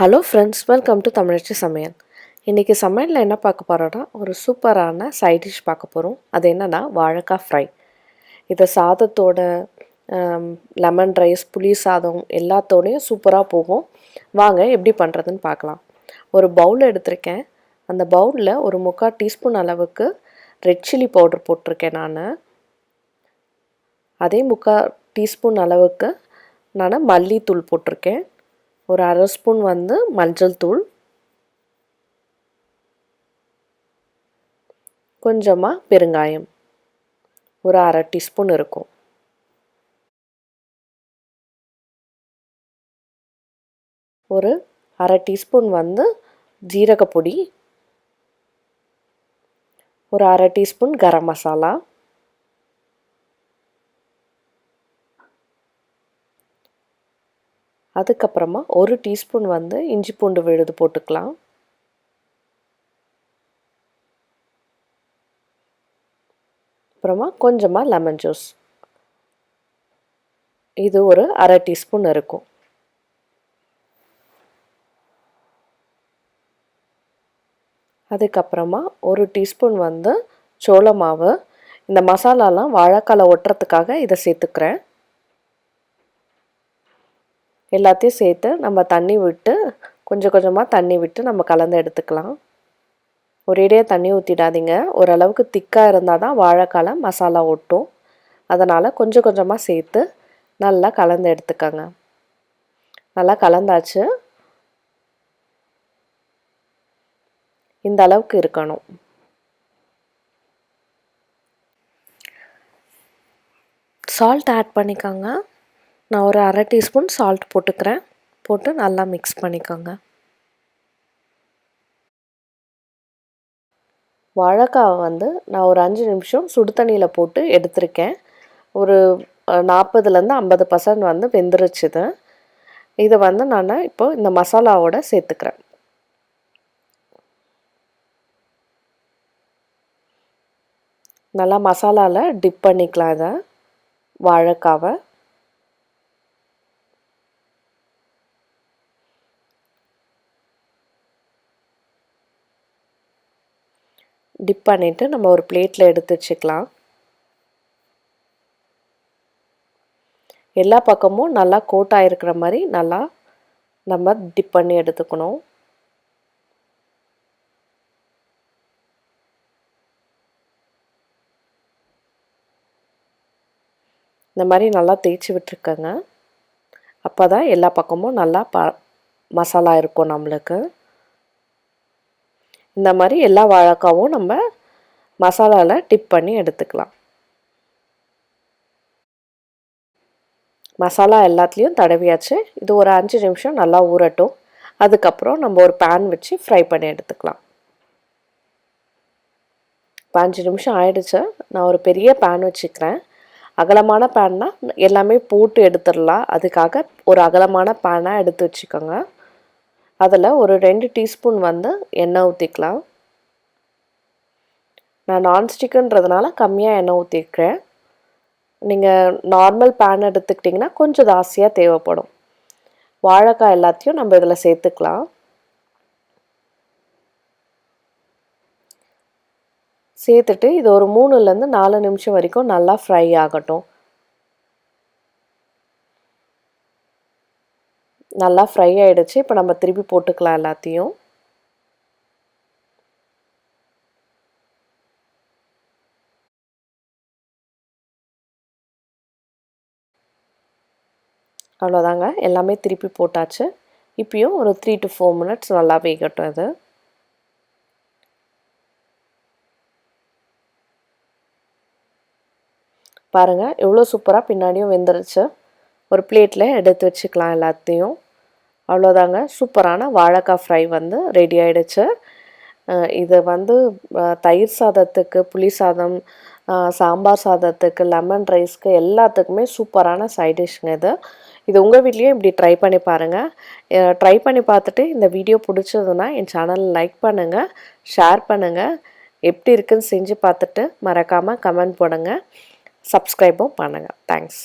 Hello friends, welcome to தமிழச்சி சமையல். இன்றைக்கி சமையலில் என்ன பார்க்க போகிறோன்னா, ஒரு சூப்பரான சைட் டிஷ் பார்க்க போகிறோம். அது என்னென்னா வாழைக்காய் ஃப்ரை. இதை சாதத்தோட, லெமன் ரைஸ், புளி சாதம் எல்லாத்தோடையும் சூப்பராக போகும். வாங்க எப்படி பண்ணுறதுன்னு பார்க்கலாம். ஒரு பவுல் எடுத்திருக்கேன். அந்த பவுலில் ஒரு 3/4 டீஸ்பூன் அளவுக்கு ரெட் சில்லி பவுடர் போட்டிருக்கேன் நான். அதே 3/4 டீஸ்பூன் அளவுக்கு நான் மல்லித்தூள் போட்டிருக்கேன். ஒரு 1/2 ஸ்பூன் மஞ்சள் தூள், கொஞ்சமாக பெருங்காயம், ஒரு 1/2 டீஸ்பூன் இருக்கும். ஒரு 1/2 டீஸ்பூன் ஜீரகப்பொடி, ஒரு 1/2 டீஸ்பூன் கரம் மசாலா, அதுக்கப்புறமா 1 டீஸ்பூன் இஞ்சி பூண்டு விழுது போட்டுக்கலாம். அப்புறமா கொஞ்சமாக லெமன் ஜூஸ், இது ஒரு 1/2 டீஸ்பூன் இருக்கும். அதுக்கப்புறமா 1 டீஸ்பூன் சோள மாவு. இந்த மசாலாலாம் வாழைக்கால ஒட்டுறதுக்காக இதை சேர்த்துக்கிறேன். எல்லாத்தையும் சேர்த்து நம்ம தண்ணி விட்டு கொஞ்சம் கொஞ்சமாக தண்ணி விட்டு நம்ம கலந்து எடுத்துக்கலாம். ஒரேடியாக தண்ணி ஊற்றிடாதீங்க. ஓரளவுக்கு திக்காக இருந்தால் தான் வாழைக்கால மசாலா ஒட்டும். அதனால் கொஞ்சம் கொஞ்சமாக சேர்த்து நல்லா கலந்து எடுத்துக்கோங்க. நல்லா கலந்தாச்சு. இந்த அளவுக்கு இருக்கணும். சால்ட் ஆட் பண்ணிக்கோங்க. நான் ஒரு 1/2 டீஸ்பூன் சால்ட் போட்டுக்கிறேன். போட்டு நல்லா மிக்ஸ் பண்ணிக்கோங்க. வாழைக்காவை நான் ஒரு 5 நிமிஷம் சுடு தண்ணியில் போட்டு எடுத்திருக்கேன். ஒரு 40லேருந்து 50% வெந்துருச்சுது. இதை நான் இப்போ இந்த மசாலாவோட சேர்த்துக்கிறேன். நல்லா மசாலாவில் டிப் பண்ணிக்கலாம். இதை வாழைக்காவை டிப் பண்ணிவிட்டு நம்ம ஒரு பிளேட்டில் எடுத்து வச்சுக்கலாம். எல்லா பக்கமும் நல்லா கோட் ஆகிருக்கிற மாதிரி நல்லா நம்ம டிப் பண்ணி எடுத்துக்கணும். இந்த மாதிரி நல்லா தேய்ச்சி விட்டுருக்கங்க. அப்போ தான் எல்லா பக்கமும் நல்லா மசாலா இருக்கும் நம்மளுக்கு. இந்த மாதிரி எல்லா வாழைக்காவும் நம்ம மசாலாவில் டிப் பண்ணி எடுத்துக்கலாம். மசாலா எல்லாத்துலேயும் தடவியாச்சு. இது ஒரு 5 நிமிஷம் நல்லா ஊறட்டும். அதுக்கப்புறம் நம்ம ஒரு பேன் வச்சு ஃப்ரை பண்ணி எடுத்துக்கலாம். 5 நிமிஷம் ஆயிடுச்சு. நான் ஒரு பெரிய பேன் வச்சுக்கிறேன். அகலமான பேன்னா எல்லாமே போட்டு எடுத்துடலாம். அதுக்காக ஒரு அகலமான பேனாக எடுத்து வச்சுக்கோங்க. அதில் ஒரு 2 டீஸ்பூன் எண்ணெய் ஊற்றிக்கலாம். நான் நான்ஸ்டிக்குன்றதுனால கம்மியாக எண்ணெய் ஊற்றிக்கிறேன். நீங்கள் நார்மல் பேன் எடுத்துக்கிட்டிங்கன்னா கொஞ்சம் ஜாஸ்தியாக தேவைப்படும். வாழைக்காய் எல்லாத்தையும் நம்ம இதில் சேர்த்துக்கலாம். சேர்த்துட்டு இது ஒரு 3லேருந்து 4 நிமிஷம் வரைக்கும் நல்லா ஃப்ரை ஆகட்டும். நல்லா ஃப்ரை ஆகிடுச்சு. இப்போ நம்ம திருப்பி போட்டுக்கலாம் எல்லாத்தையும். அவ்வளோதாங்க, எல்லாமே திருப்பி போட்டாச்சு. இப்பயும் ஒரு 3 to 4 மினிட்ஸ் நல்லா வேகட்டும். இது பாருங்கள், எவ்வளோ சூப்பராக பின்னாடியும் வெந்துருச்சு. ஒரு பிளேட்டில் எடுத்து வச்சுக்கலாம் எல்லாத்தையும். அவ்வளோதாங்க, சூப்பரான வாழைக்காய் ஃப்ரை ரெடி ஆகிடுச்சு. இது தயிர் சாதத்துக்கு, புளி சாதம், சாம்பார் சாதத்துக்கு, லெமன் ரைஸ்க்கு எல்லாத்துக்குமே சூப்பரான சைட் டிஷ்ங்க இது. இது உங்கள் வீட்லேயும் இப்படி ட்ரை பண்ணி பாருங்கள். ட்ரை பண்ணி பார்த்துட்டு இந்த வீடியோ பிடிச்சதுன்னா என் சேனலை லைக் பண்ணுங்கள், ஷேர் பண்ணுங்கள். எப்படி இருக்குன்னு செஞ்சு பார்த்துட்டு மறக்காமல் கமெண்ட் போடுங்க. சப்ஸ்கிரைபும் பண்ணுங்கள். தேங்க்ஸ்.